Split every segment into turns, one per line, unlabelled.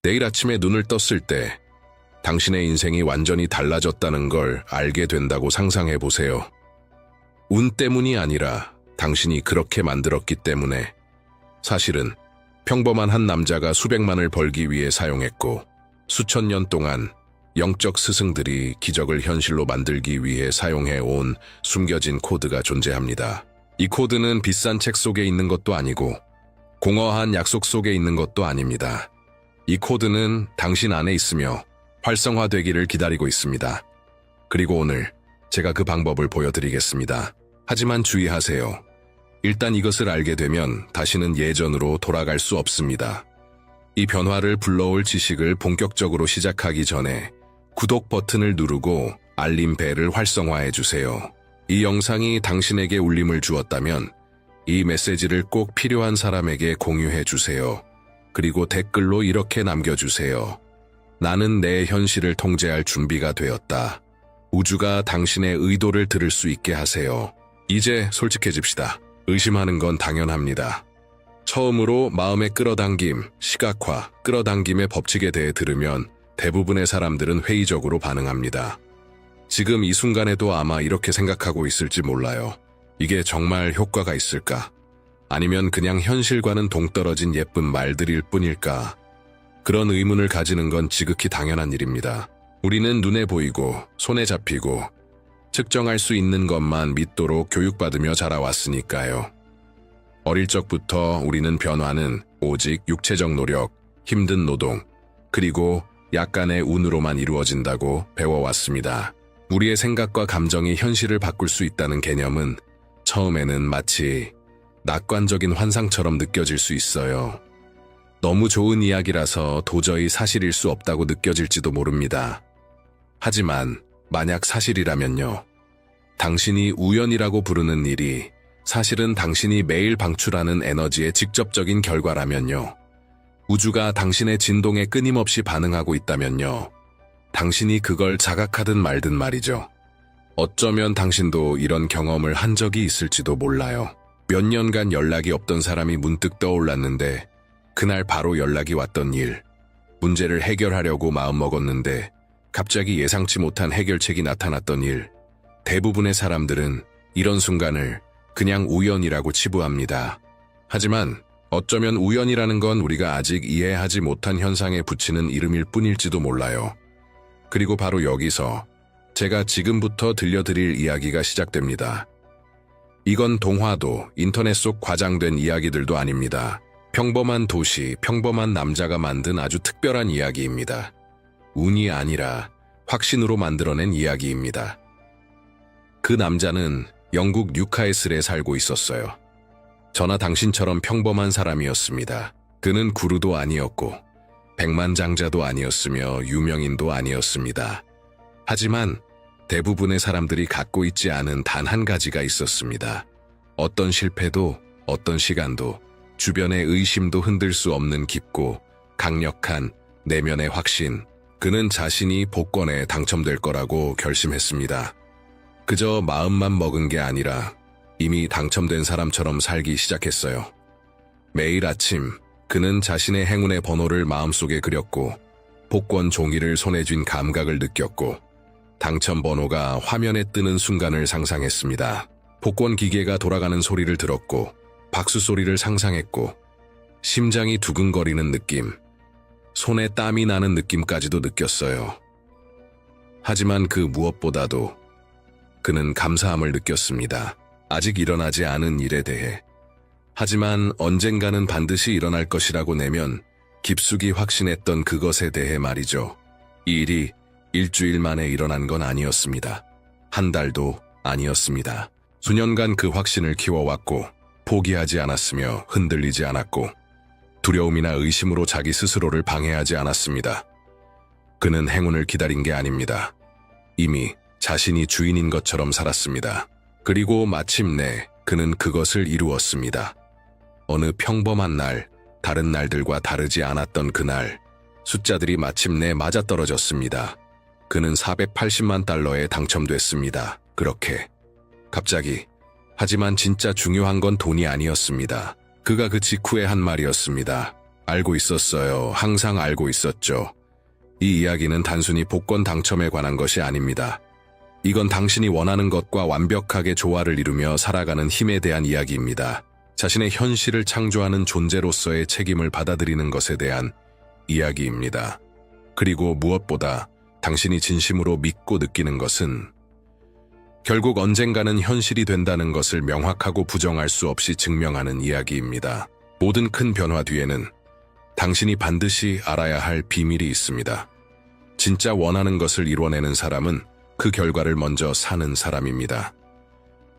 내일 아침에 눈을 떴을 때 당신의 인생이 완전히 달라졌다는 걸 알게 된다고 상상해 보세요. 운 때문이 아니라 당신이 그렇게 만들었기 때문에. 사실은 평범한 한 남자가 수백만을 벌기 위해 사용했고 수천 년 동안 영적 스승들이 기적을 현실로 만들기 위해 사용해 온 숨겨진 코드가 존재합니다. 이 코드는 비싼 책 속에 있는 것도 아니고 공허한 약속 속에 있는 것도 아닙니다. 이 코드는 당신 안에 있으며 활성화되기를 기다리고 있습니다. 그리고 오늘 제가 그 방법을 보여드리겠습니다. 하지만 주의하세요. 일단 이것을 알게 되면 다시는 예전으로 돌아갈 수 없습니다. 이 변화를 불러올 지식을 본격적으로 시작하기 전에 구독 버튼을 누르고 알림 벨을 활성화해 주세요. 이 영상이 당신에게 울림을 주었다면 이 메시지를 꼭 필요한 사람에게 공유해 주세요. 그리고 댓글로 이렇게 남겨주세요. 나는 내 현실을 통제할 준비가 되었다. 우주가 당신의 의도를 들을 수 있게 하세요. 이제 솔직해집시다. 의심하는 건 당연합니다. 처음으로 마음의 끌어당김, 시각화, 끌어당김의 법칙에 대해 들으면 대부분의 사람들은 회의적으로 반응합니다. 지금 이 순간에도 아마 이렇게 생각하고 있을지 몰라요. 이게 정말 효과가 있을까? 아니면 그냥 현실과는 동떨어진 예쁜 말들일 뿐일까? 그런 의문을 가지는 건 지극히 당연한 일입니다. 우리는 눈에 보이고 손에 잡히고 측정할 수 있는 것만 믿도록 교육받으며 자라왔으니까요. 어릴 적부터 우리는 변화는 오직 육체적 노력, 힘든 노동, 그리고 약간의 운으로만 이루어진다고 배워왔습니다. 우리의 생각과 감정이 현실을 바꿀 수 있다는 개념은 처음에는 마치 낙관적인 환상처럼 느껴질 수 있어요. 너무 좋은 이야기라서 도저히 사실일 수 없다고 느껴질지도 모릅니다. 하지만 만약 사실이라면요. 당신이 우연이라고 부르는 일이 사실은 당신이 매일 방출하는 에너지의 직접적인 결과라면요. 우주가 당신의 진동에 끊임없이 반응하고 있다면요. 당신이 그걸 자각하든 말든 말이죠. 어쩌면 당신도 이런 경험을 한 적이 있을지도 몰라요. 몇 년간 연락이 없던 사람이 문득 떠올랐는데 그날 바로 연락이 왔던 일. 문제를 해결하려고 마음먹었는데 갑자기 예상치 못한 해결책이 나타났던 일. 대부분의 사람들은 이런 순간을 그냥 우연이라고 치부합니다. 하지만 어쩌면 우연이라는 건 우리가 아직 이해하지 못한 현상에 붙이는 이름일 뿐일지도 몰라요. 그리고 바로 여기서 제가 지금부터 들려드릴 이야기가 시작됩니다. 이건 동화도 인터넷 속 과장된 이야기들도 아닙니다. 평범한 도시, 평범한 남자가 만든 아주 특별한 이야기입니다. 운이 아니라 확신으로 만들어낸 이야기입니다. 그 남자는 영국 뉴카슬에 살고 있었어요. 저나 당신처럼 평범한 사람이었습니다. 그는 구루도 아니었고 백만장자도 아니었으며 유명인도 아니었습니다. 하지만 대부분의 사람들이 갖고 있지 않은 단 한 가지가 있었습니다. 어떤 실패도 어떤 시간도 주변의 의심도 흔들 수 없는 깊고 강력한 내면의 확신. 그는 자신이 복권에 당첨될 거라고 결심했습니다. 그저 마음만 먹은 게 아니라 이미 당첨된 사람처럼 살기 시작했어요. 매일 아침 그는 자신의 행운의 번호를 마음속에 그렸고 복권 종이를 손에 쥔 감각을 느꼈고 당첨 번호가 화면에 뜨는 순간을 상상했습니다. 복권 기계가 돌아가는 소리를 들었고 박수 소리를 상상했고 심장이 두근거리는 느낌, 손에 땀이 나는 느낌까지도 느꼈어요. 하지만 그 무엇보다도 그는 감사함을 느꼈습니다. 아직 일어나지 않은 일에 대해. 하지만 언젠가는 반드시 일어날 것이라고 내면 깊숙이 확신했던 그것에 대해 말이죠. 이 일이 일주일 만에 일어난 건 아니었습니다. 한 달도 아니었습니다. 수년간 그 확신을 키워왔고 포기하지 않았으며 흔들리지 않았고 두려움이나 의심으로 자기 스스로를 방해하지 않았습니다. 그는 행운을 기다린 게 아닙니다. 이미 자신이 주인인 것처럼 살았습니다. 그리고 마침내 그는 그것을 이루었습니다. 어느 평범한 날, 다른 날들과 다르지 않았던 그날, 숫자들이 마침내 맞아떨어졌습니다. 그는 480만 달러에 당첨됐습니다. 그렇게. 갑자기. 하지만 진짜 중요한 건 돈이 아니었습니다. 그가 그 직후에 한 말이었습니다. 알고 있었어요. 항상 알고 있었죠. 이 이야기는 단순히 복권 당첨에 관한 것이 아닙니다. 이건 당신이 원하는 것과 완벽하게 조화를 이루며 살아가는 힘에 대한 이야기입니다. 자신의 현실을 창조하는 존재로서의 책임을 받아들이는 것에 대한 이야기입니다. 그리고 무엇보다 당신이 진심으로 믿고 느끼는 것은 결국 언젠가는 현실이 된다는 것을 명확하고 부정할 수 없이 증명하는 이야기입니다. 모든 큰 변화 뒤에는 당신이 반드시 알아야 할 비밀이 있습니다. 진짜 원하는 것을 이뤄내는 사람은 그 결과를 먼저 사는 사람입니다.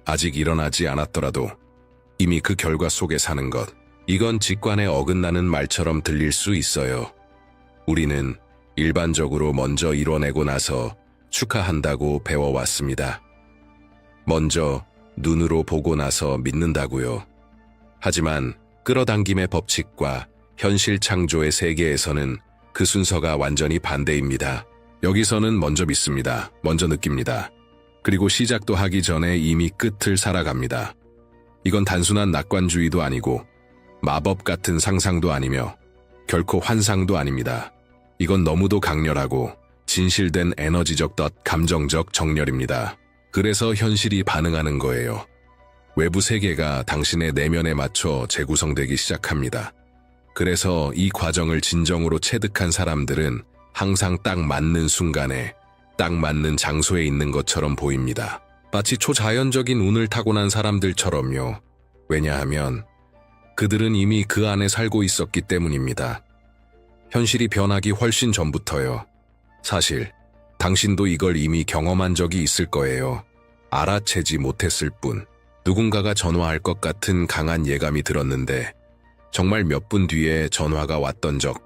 아직 일어나지 않았더라도 이미 그 결과 속에 사는 것, 이건 직관에 어긋나는 말처럼 들릴 수 있어요. 우리는 일반적으로 먼저 이뤄내고 나서 축하한다고 배워왔습니다. 먼저 눈으로 보고 나서 믿는다고요. 하지만 끌어당김의 법칙과 현실 창조의 세계에서는 그 순서가 완전히 반대입니다. 여기서는 먼저 믿습니다. 먼저 느낍니다. 그리고 시작도 하기 전에 이미 끝을 살아갑니다. 이건 단순한 낙관주의도 아니고 마법 같은 상상도 아니며 결코 환상도 아닙니다. 이건 너무도 강렬하고 진실된 에너지적 감정적 정렬입니다. 그래서 현실이 반응하는 거예요. 외부 세계가 당신의 내면에 맞춰 재구성되기 시작합니다. 그래서 이 과정을 진정으로 체득한 사람들은 항상 딱 맞는 순간에 딱 맞는 장소에 있는 것처럼 보입니다. 마치 초자연적인 운을 타고난 사람들처럼요. 왜냐하면 그들은 이미 그 안에 살고 있었기 때문입니다. 현실이 변하기 훨씬 전부터요. 사실 당신도 이걸 이미 경험한 적이 있을 거예요. 알아채지 못했을 뿐. 누군가가 전화할 것 같은 강한 예감이 들었는데 정말 몇 분 뒤에 전화가 왔던 적,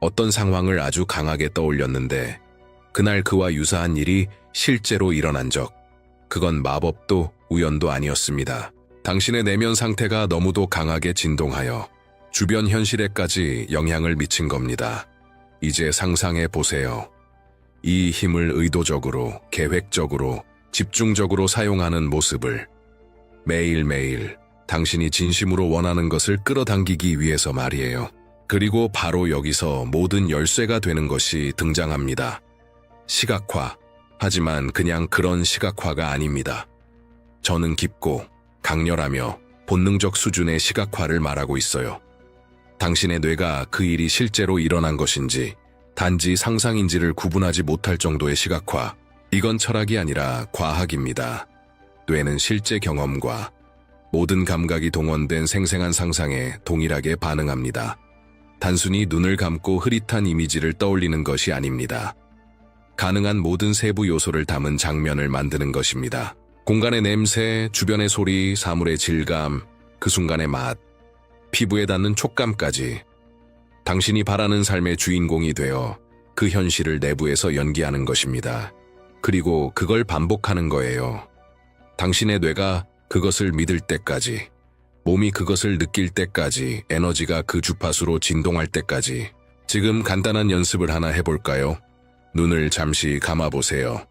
어떤 상황을 아주 강하게 떠올렸는데 그날 그와 유사한 일이 실제로 일어난 적, 그건 마법도 우연도 아니었습니다. 당신의 내면 상태가 너무도 강하게 진동하여 주변 현실에까지 영향을 미친 겁니다. 이제 상상해 보세요. 이 힘을 의도적으로, 계획적으로, 집중적으로 사용하는 모습을 매일매일 당신이 진심으로 원하는 것을 끌어당기기 위해서 말이에요. 그리고 바로 여기서 모든 열쇠가 되는 것이 등장합니다. 시각화. 하지만 그냥 그런 시각화가 아닙니다. 저는 깊고 강렬하며 본능적 수준의 시각화를 말하고 있어요. 당신의 뇌가 그 일이 실제로 일어난 것인지 단지 상상인지를 구분하지 못할 정도의 시각화. 이건 철학이 아니라 과학입니다. 뇌는 실제 경험과 모든 감각이 동원된 생생한 상상에 동일하게 반응합니다. 단순히 눈을 감고 흐릿한 이미지를 떠올리는 것이 아닙니다. 가능한 모든 세부 요소를 담은 장면을 만드는 것입니다. 공간의 냄새, 주변의 소리, 사물의 질감, 그 순간의 맛, 피부에 닿는 촉감까지 당신이 바라는 삶의 주인공이 되어 그 현실을 내부에서 연기하는 것입니다. 그리고 그걸 반복하는 거예요. 당신의 뇌가 그것을 믿을 때까지, 몸이 그것을 느낄 때까지, 에너지가 그 주파수로 진동할 때까지. 지금 간단한 연습을 하나 해볼까요? 눈을 잠시 감아보세요.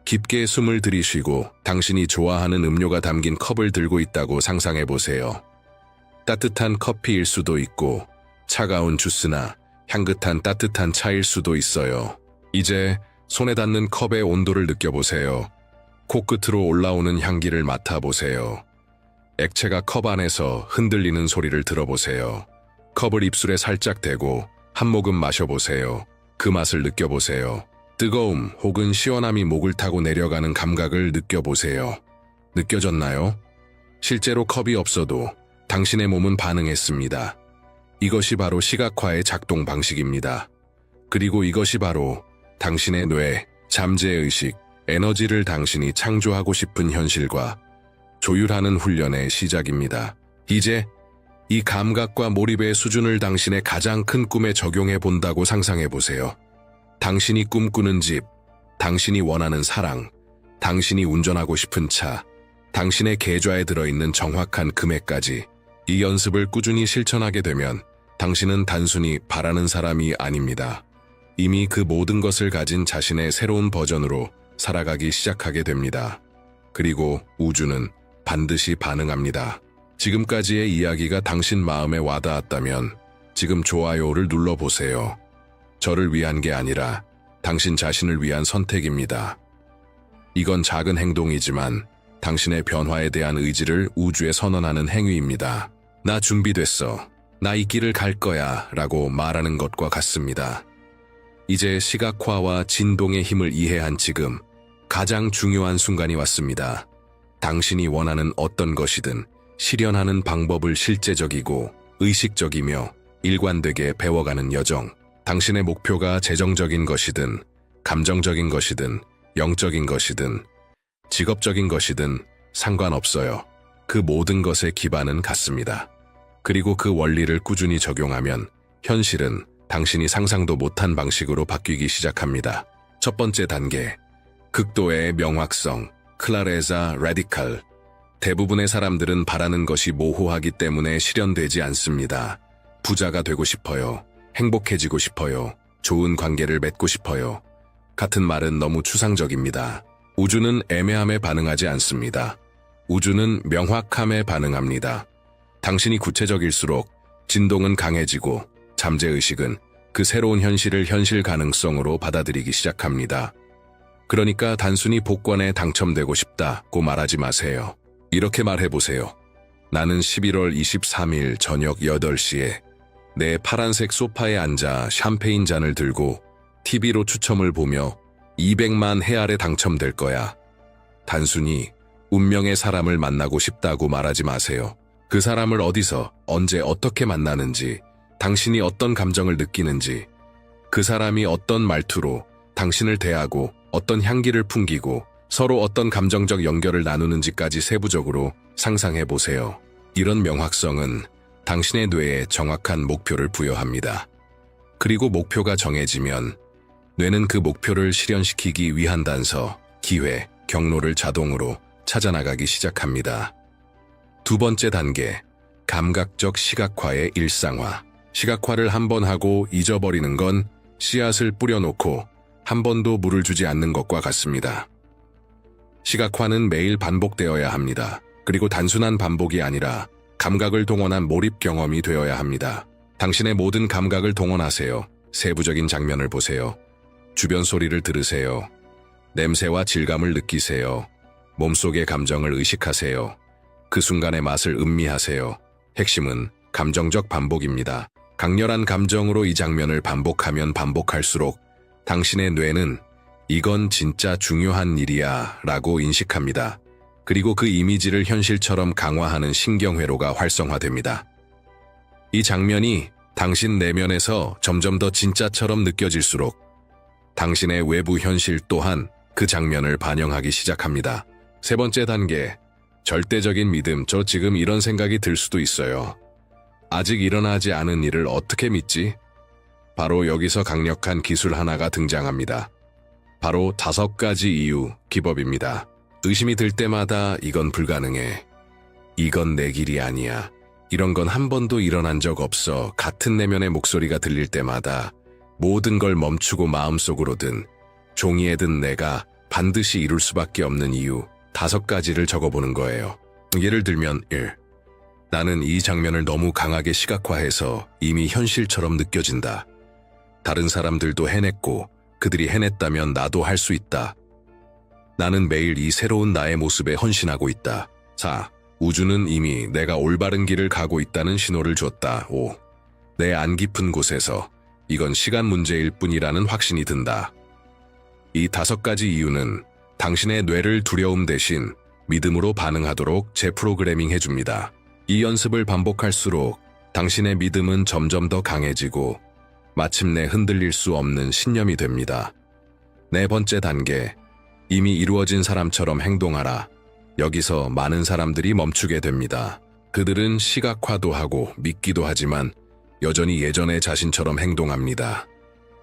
깊게 숨을 들이쉬고 당신이 좋아하는 음료가 담긴 컵을 들고 있다고 상상해보세요. 따뜻한 커피일 수도 있고 차가운 주스나 향긋한 따뜻한 차일 수도 있어요. 이제 손에 닿는 컵의 온도를 느껴보세요. 코끝으로 올라오는 향기를 맡아보세요. 액체가 컵 안에서 흔들리는 소리를 들어보세요. 컵을 입술에 살짝 대고 한 모금 마셔보세요. 그 맛을 느껴보세요. 뜨거움 혹은 시원함이 목을 타고 내려가는 감각을 느껴보세요. 느껴졌나요? 실제로 컵이 없어도 당신의 몸은 반응했습니다. 이것이 바로 시각화의 작동 방식입니다. 그리고 이것이 바로 당신의 뇌, 잠재의식, 에너지를 당신이 창조하고 싶은 현실과 조율하는 훈련의 시작입니다. 이제 이 감각과 몰입의 수준을 당신의 가장 큰 꿈에 적용해 본다고 상상해 보세요. 당신이 꿈꾸는 집, 당신이 원하는 사랑, 당신이 운전하고 싶은 차, 당신의 계좌에 들어있는 정확한 금액까지. 이 연습을 꾸준히 실천하게 되면 당신은 단순히 바라는 사람이 아닙니다. 이미 그 모든 것을 가진 자신의 새로운 버전으로 살아가기 시작하게 됩니다. 그리고 우주는 반드시 반응합니다. 지금까지의 이야기가 당신 마음에 와닿았다면 지금 좋아요를 눌러보세요. 저를 위한 게 아니라 당신 자신을 위한 선택입니다. 이건 작은 행동이지만 당신의 변화에 대한 의지를 우주에 선언하는 행위입니다. 나 준비됐어. 나 이 길을 갈 거야 라고 말하는 것과 같습니다. 이제 시각화와 진동의 힘을 이해한 지금 가장 중요한 순간이 왔습니다. 당신이 원하는 어떤 것이든 실현하는 방법을 실제적이고 의식적이며 일관되게 배워가는 여정. 당신의 목표가 재정적인 것이든 감정적인 것이든 영적인 것이든 직업적인 것이든 상관없어요. 그 모든 것의 기반은 같습니다. 그리고 그 원리를 꾸준히 적용하면 현실은 당신이 상상도 못한 방식으로 바뀌기 시작합니다. 첫 번째 단계, 극도의 명확성, 클라레자 라디칼. 대부분의 사람들은 바라는 것이 모호하기 때문에 실현되지 않습니다. 부자가 되고 싶어요. 행복해지고 싶어요. 좋은 관계를 맺고 싶어요. 같은 말은 너무 추상적입니다. 우주는 애매함에 반응하지 않습니다. 우주는 명확함에 반응합니다. 당신이 구체적일수록 진동은 강해지고 잠재의식은 그 새로운 현실을 현실 가능성으로 받아들이기 시작합니다. 그러니까 단순히 복권에 당첨되고 싶다고 말하지 마세요. 이렇게 말해보세요. 나는 11월 23일 저녁 8시에 내 파란색 소파에 앉아 샴페인 잔을 들고 TV로 추첨을 보며 200만 헤알에 당첨될 거야. 단순히 운명의 사람을 만나고 싶다고 말하지 마세요. 그 사람을 어디서, 언제, 어떻게 만나는지, 당신이 어떤 감정을 느끼는지, 그 사람이 어떤 말투로 당신을 대하고 어떤 향기를 풍기고 서로 어떤 감정적 연결을 나누는지까지 세부적으로 상상해 보세요. 이런 명확성은 당신의 뇌에 정확한 목표를 부여합니다. 그리고 목표가 정해지면 뇌는 그 목표를 실현시키기 위한 단서, 기회, 경로를 자동으로 찾아나가기 시작합니다. 두 번째 단계, 감각적 시각화의 일상화. 시각화를 한 번 하고 잊어버리는 건 씨앗을 뿌려놓고 한 번도 물을 주지 않는 것과 같습니다. 시각화는 매일 반복되어야 합니다. 그리고 단순한 반복이 아니라 감각을 동원한 몰입 경험이 되어야 합니다. 당신의 모든 감각을 동원하세요. 세부적인 장면을 보세요. 주변 소리를 들으세요. 냄새와 질감을 느끼세요. 몸속의 감정을 의식하세요. 그 순간의 맛을 음미하세요. 핵심은 감정적 반복입니다. 강렬한 감정으로 이 장면을 반복하면 반복할수록 당신의 뇌는 이건 진짜 중요한 일이야 라고 인식합니다. 그리고 그 이미지를 현실처럼 강화하는 신경회로가 활성화됩니다. 이 장면이 당신 내면에서 점점 더 진짜처럼 느껴질수록 당신의 외부 현실 또한 그 장면을 반영하기 시작합니다. 세 번째 단계, 절대적인 믿음. 저 지금 이런 생각이 들 수도 있어요. 아직 일어나지 않은 일을 어떻게 믿지? 바로 여기서 강력한 기술 하나가 등장합니다. 바로 5가지 이유 기법입니다. 의심이 들 때마다 이건 불가능해. 이건 내 길이 아니야. 이런 건 한 번도 일어난 적 없어. 같은 내면의 목소리가 들릴 때마다 모든 걸 멈추고 마음속으로 든 종이에 든 내가 반드시 이룰 수밖에 없는 이유 5가지를 적어보는 거예요. 예를 들면 1. 나는 이 장면을 너무 강하게 시각화해서 이미 현실처럼 느껴진다. 다른 사람들도 해냈고 그들이 해냈다면 나도 할 수 있다. 나는 매일 이 새로운 나의 모습에 헌신하고 있다. 4. 우주는 이미 내가 올바른 길을 가고 있다는 신호를 줬다. 5. 내 안 깊은 곳에서 이건 시간 문제일 뿐이라는 확신이 든다. 이 5가지 이유는 당신의 뇌를 두려움 대신 믿음으로 반응하도록 재프로그래밍 해줍니다. 이 연습을 반복할수록 당신의 믿음은 점점 더 강해지고 마침내 흔들릴 수 없는 신념이 됩니다. 네 번째 단계, 이미 이루어진 사람처럼 행동하라. 여기서 많은 사람들이 멈추게 됩니다. 그들은 시각화도 하고 믿기도 하지만 여전히 예전의 자신처럼 행동합니다.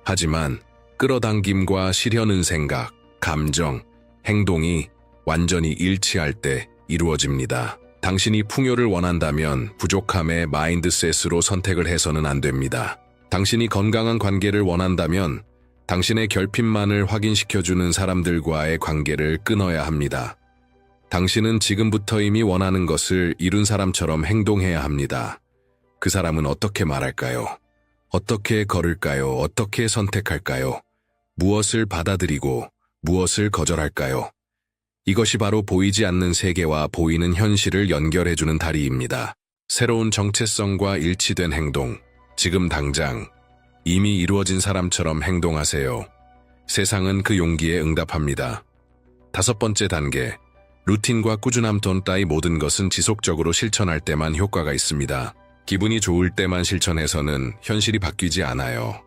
하지만 끌어당김과 실현은 생각, 감정, 행동이 완전히 일치할 때 이루어집니다. 당신이 풍요를 원한다면 부족함의 마인드셋으로 선택을 해서는 안 됩니다. 당신이 건강한 관계를 원한다면 당신의 결핍만을 확인시켜주는 사람들과의 관계를 끊어야 합니다. 당신은 지금부터 이미 원하는 것을 이룬 사람처럼 행동해야 합니다. 그 사람은 어떻게 말할까요? 어떻게 걸을까요? 어떻게 선택할까요? 무엇을 받아들이고 무엇을 거절할까요? 이것이 바로 보이지 않는 세계와 보이는 현실을 연결해주는 다리입니다. 새로운 정체성과 일치된 행동. 지금 당장 이미 이루어진 사람처럼 행동하세요. 세상은 그 용기에 응답합니다. 5번째 단계. 루틴과 꾸준함 돈 따위 모든 것은 지속적으로 실천할 때만 효과가 있습니다. 기분이 좋을 때만 실천해서는 현실이 바뀌지 않아요.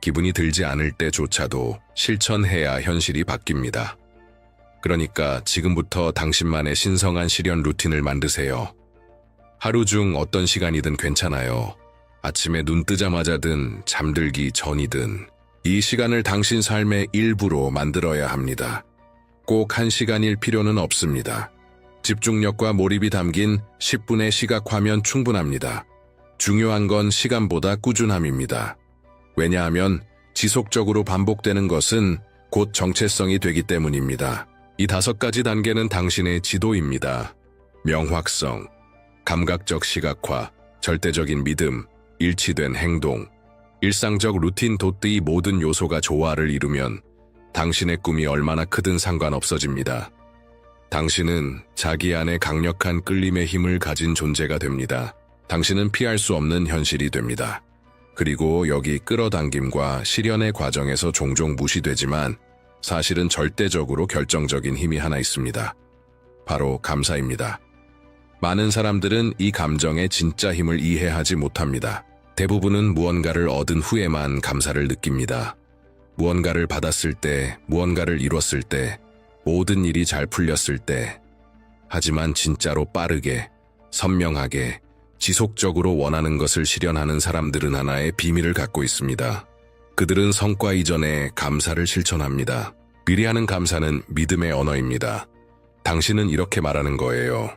기분이 들지 않을 때조차도 실천해야 현실이 바뀝니다. 그러니까 지금부터 당신만의 신성한 실현 루틴을 만드세요. 하루 중 어떤 시간이든 괜찮아요. 아침에 눈 뜨자마자든 잠들기 전이든 이 시간을 당신 삶의 일부로 만들어야 합니다. 꼭 1시간일 필요는 없습니다. 집중력과 몰입이 담긴 10분의 시각화면 충분합니다. 중요한 건 시간보다 꾸준함입니다. 왜냐하면 지속적으로 반복되는 것은 곧 정체성이 되기 때문입니다. 이 5가지 단계는 당신의 지도입니다. 명확성, 감각적 시각화, 절대적인 믿음, 일치된 행동, 일상적 루틴 돋이 모든 요소가 조화를 이루면 당신의 꿈이 얼마나 크든 상관없어집니다. 당신은 자기 안에 강력한 끌림의 힘을 가진 존재가 됩니다. 당신은 피할 수 없는 현실이 됩니다. 그리고 여기 끌어당김과 실현의 과정에서 종종 무시되지만 사실은 절대적으로 결정적인 힘이 하나 있습니다. 바로 감사입니다. 많은 사람들은 이 감정의 진짜 힘을 이해하지 못합니다. 대부분은 무언가를 얻은 후에만 감사를 느낍니다. 무언가를 받았을 때, 무언가를 이뤘을 때, 모든 일이 잘 풀렸을 때. 하지만 진짜로 빠르게, 선명하게, 지속적으로 원하는 것을 실현하는 사람들은 하나의 비밀을 갖고 있습니다. 그들은 성과 이전에 감사를 실천합니다. 미리 하는 감사는 믿음의 언어입니다. 당신은 이렇게 말하는 거예요.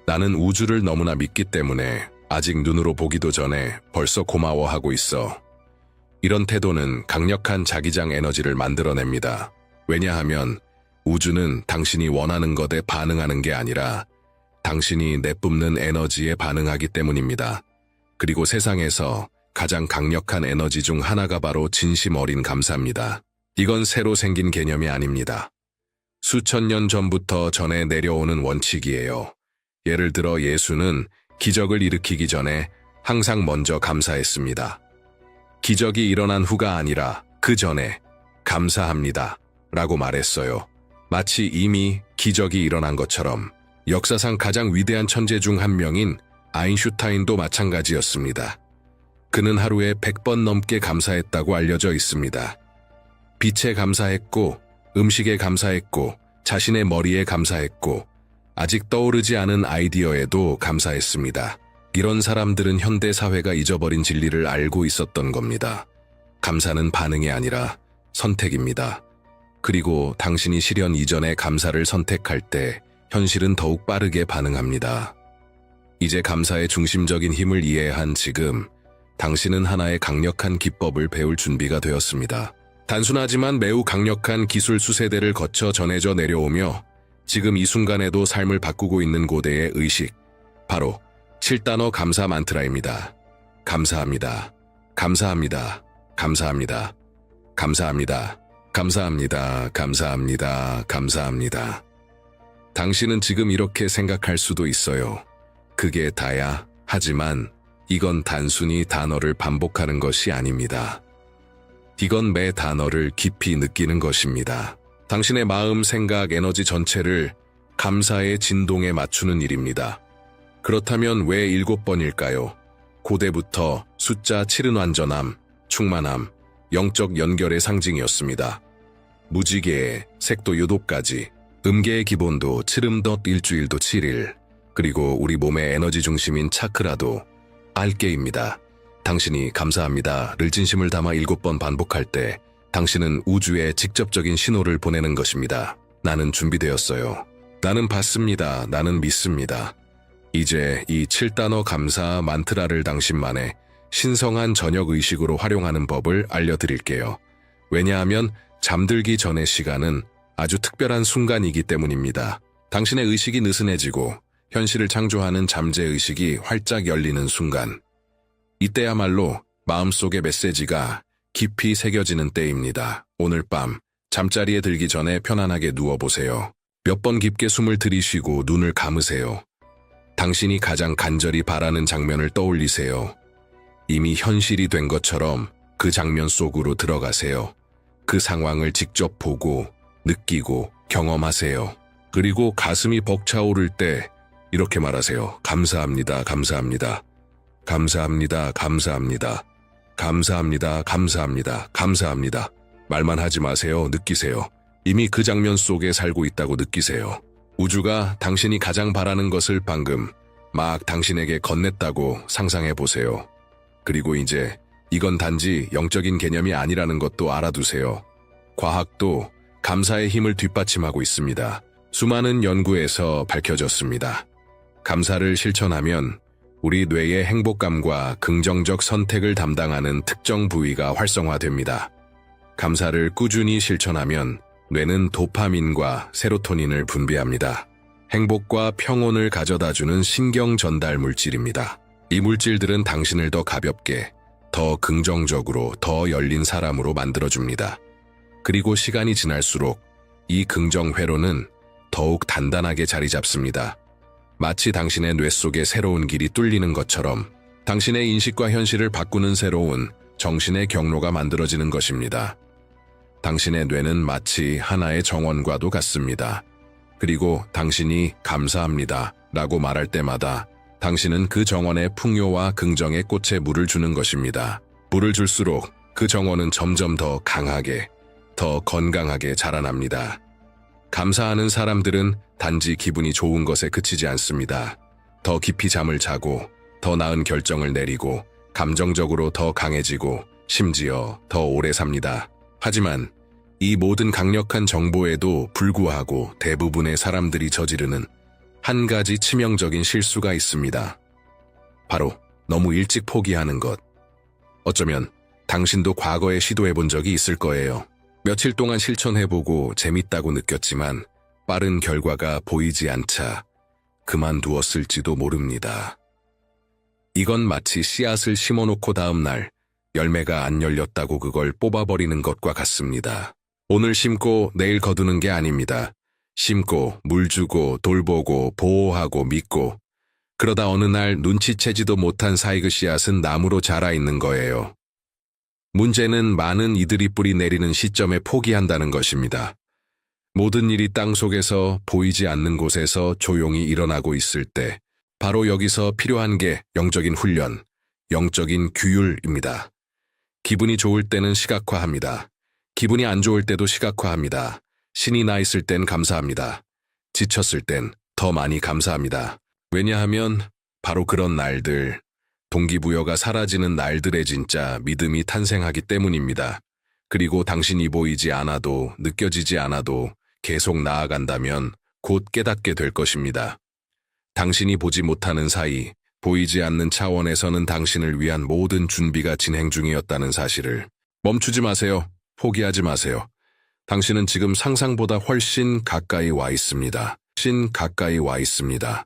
나는 우주를 너무나 믿기 때문에 아직 눈으로 보기도 전에 벌써 고마워하고 있어. 이런 태도는 강력한 자기장 에너지를 만들어냅니다. 왜냐하면 우주는 당신이 원하는 것에 반응하는 게 아니라 당신이 내뿜는 에너지에 반응하기 때문입니다. 그리고 세상에서 가장 강력한 에너지 중 하나가 바로 진심 어린 감사입니다. 이건 새로 생긴 개념이 아닙니다. 수천 년 전부터 전해 내려오는 원칙이에요. 예를 들어 예수는 기적을 일으키기 전에 항상 먼저 감사했습니다. 기적이 일어난 후가 아니라 그 전에 감사합니다 라고 말했어요. 마치 이미 기적이 일어난 것처럼. 역사상 가장 위대한 천재 중 한 명인 아인슈타인도 마찬가지였습니다. 그는 하루에 100번 넘게 감사했다고 알려져 있습니다. 빛에 감사했고, 음식에 감사했고, 자신의 머리에 감사했고, 아직 떠오르지 않은 아이디어에도 감사했습니다. 이런 사람들은 현대 사회가 잊어버린 진리를 알고 있었던 겁니다. 감사는 반응이 아니라 선택입니다. 그리고 당신이 실현 이전에 감사를 선택할 때 현실은 더욱 빠르게 반응합니다. 이제 감사의 중심적인 힘을 이해한 지금, 당신은 하나의 강력한 기법을 배울 준비가 되었습니다. 단순하지만 매우 강력한 기술 수세대를 거쳐 전해져 내려오며 지금 이 순간에도 삶을 바꾸고 있는 고대의 의식, 바로 7단어 감사 만트라입니다. 감사합니다. 감사합니다. 감사합니다. 감사합니다. 감사합니다. 감사합니다. 감사합니다. 당신은 지금 이렇게 생각할 수도 있어요. 그게 다야. 하지만 이건 단순히 단어를 반복하는 것이 아닙니다. 이건 매 단어를 깊이 느끼는 것입니다. 당신의 마음, 생각, 에너지 전체를 감사의 진동에 맞추는 일입니다. 그렇다면 왜 7번일까요? 고대부터 숫자 7은 완전함, 충만함, 영적 연결의 상징이었습니다. 무지개의 색도 유도까지, 음계의 기본도 7음덧 일주일도 7일, 그리고 우리 몸의 에너지 중심인 차크라도 알게입니다. 당신이 감사합니다를 진심을 담아 7번 반복할 때 당신은 우주에 직접적인 신호를 보내는 것입니다. 나는 준비되었어요. 나는 받습니다. 나는 믿습니다. 이제 이 7단어 감사 만트라를 당신만의 신성한 저녁 의식으로 활용하는 법을 알려드릴게요. 왜냐하면 잠들기 전의 시간은 아주 특별한 순간이기 때문입니다. 당신의 의식이 느슨해지고 현실을 창조하는 잠재의식이 활짝 열리는 순간. 이때야말로 마음속의 메시지가 깊이 새겨지는 때입니다. 오늘 밤 잠자리에 들기 전에 편안하게 누워보세요. 몇 번 깊게 숨을 들이쉬고 눈을 감으세요. 당신이 가장 간절히 바라는 장면을 떠올리세요. 이미 현실이 된 것처럼 그 장면 속으로 들어가세요. 그 상황을 직접 보고 느끼고 경험하세요. 그리고 가슴이 벅차오를 때 이렇게 말하세요. 감사합니다, 감사합니다. 감사합니다, 감사합니다. 감사합니다, 감사합니다, 감사합니다. 말만 하지 마세요. 느끼세요. 이미 그 장면 속에 살고 있다고 느끼세요. 우주가 당신이 가장 바라는 것을 방금 막 당신에게 건넸다고 상상해 보세요. 그리고 이제 이건 단지 영적인 개념이 아니라는 것도 알아두세요. 과학도 감사의 힘을 뒷받침하고 있습니다. 수많은 연구에서 밝혀졌습니다. 감사를 실천하면 우리 뇌의 행복감과 긍정적 선택을 담당하는 특정 부위가 활성화됩니다. 감사를 꾸준히 실천하면 뇌는 도파민과 세로토닌을 분비합니다. 행복과 평온을 가져다주는 신경 전달 물질입니다. 이 물질들은 당신을 더 가볍게, 더 긍정적으로, 더 열린 사람으로 만들어줍니다. 그리고 시간이 지날수록 이 긍정 회로는 더욱 단단하게 자리 잡습니다. 마치 당신의 뇌 속에 새로운 길이 뚫리는 것처럼 당신의 인식과 현실을 바꾸는 새로운 정신의 경로가 만들어지는 것입니다. 당신의 뇌는 마치 하나의 정원과도 같습니다. 그리고 당신이 감사합니다 라고 말할 때마다 당신은 그 정원의 풍요와 긍정의 꽃에 물을 주는 것입니다. 물을 줄수록 그 정원은 점점 더 강하게, 더 건강하게 자라납니다. 감사하는 사람들은 단지 기분이 좋은 것에 그치지 않습니다. 더 깊이 잠을 자고, 더 나은 결정을 내리고, 감정적으로 더 강해지고, 심지어 더 오래 삽니다. 하지만 이 모든 강력한 정보에도 불구하고 대부분의 사람들이 저지르는 한 가지 치명적인 실수가 있습니다. 바로 너무 일찍 포기하는 것. 어쩌면 당신도 과거에 시도해본 적이 있을 거예요. 며칠 동안 실천해보고 재밌다고 느꼈지만 빠른 결과가 보이지 않자 그만두었을지도 모릅니다. 이건 마치 씨앗을 심어놓고 다음 날 열매가 안 열렸다고 그걸 뽑아버리는 것과 같습니다. 오늘 심고 내일 거두는 게 아닙니다. 심고 물 주고 돌보고 보호하고 믿고 그러다 어느 날 눈치채지도 못한 사이 그 씨앗은 나무로 자라 있는 거예요. 문제는 많은 이들이 뿌리 내리는 시점에 포기한다는 것입니다. 모든 일이 땅속에서 보이지 않는 곳에서 조용히 일어나고 있을 때 바로 여기서 필요한 게 영적인 훈련, 영적인 규율입니다. 기분이 좋을 때는 시각화합니다. 기분이 안 좋을 때도 시각화합니다. 신이 나 있을 땐 감사합니다. 지쳤을 땐 더 많이 감사합니다. 왜냐하면 바로 그런 날들, 동기부여가 사라지는 날들에 진짜 믿음이 탄생하기 때문입니다. 그리고 당신이 보이지 않아도 느껴지지 않아도 계속 나아간다면 곧 깨닫게 될 것입니다. 당신이 보지 못하는 사이, 보이지 않는 차원에서는 당신을 위한 모든 준비가 진행 중이었다는 사실을 멈추지 마세요. 포기하지 마세요. 당신은 지금 상상보다 훨씬 가까이 와 있습니다. 훨씬 가까이 와 있습니다.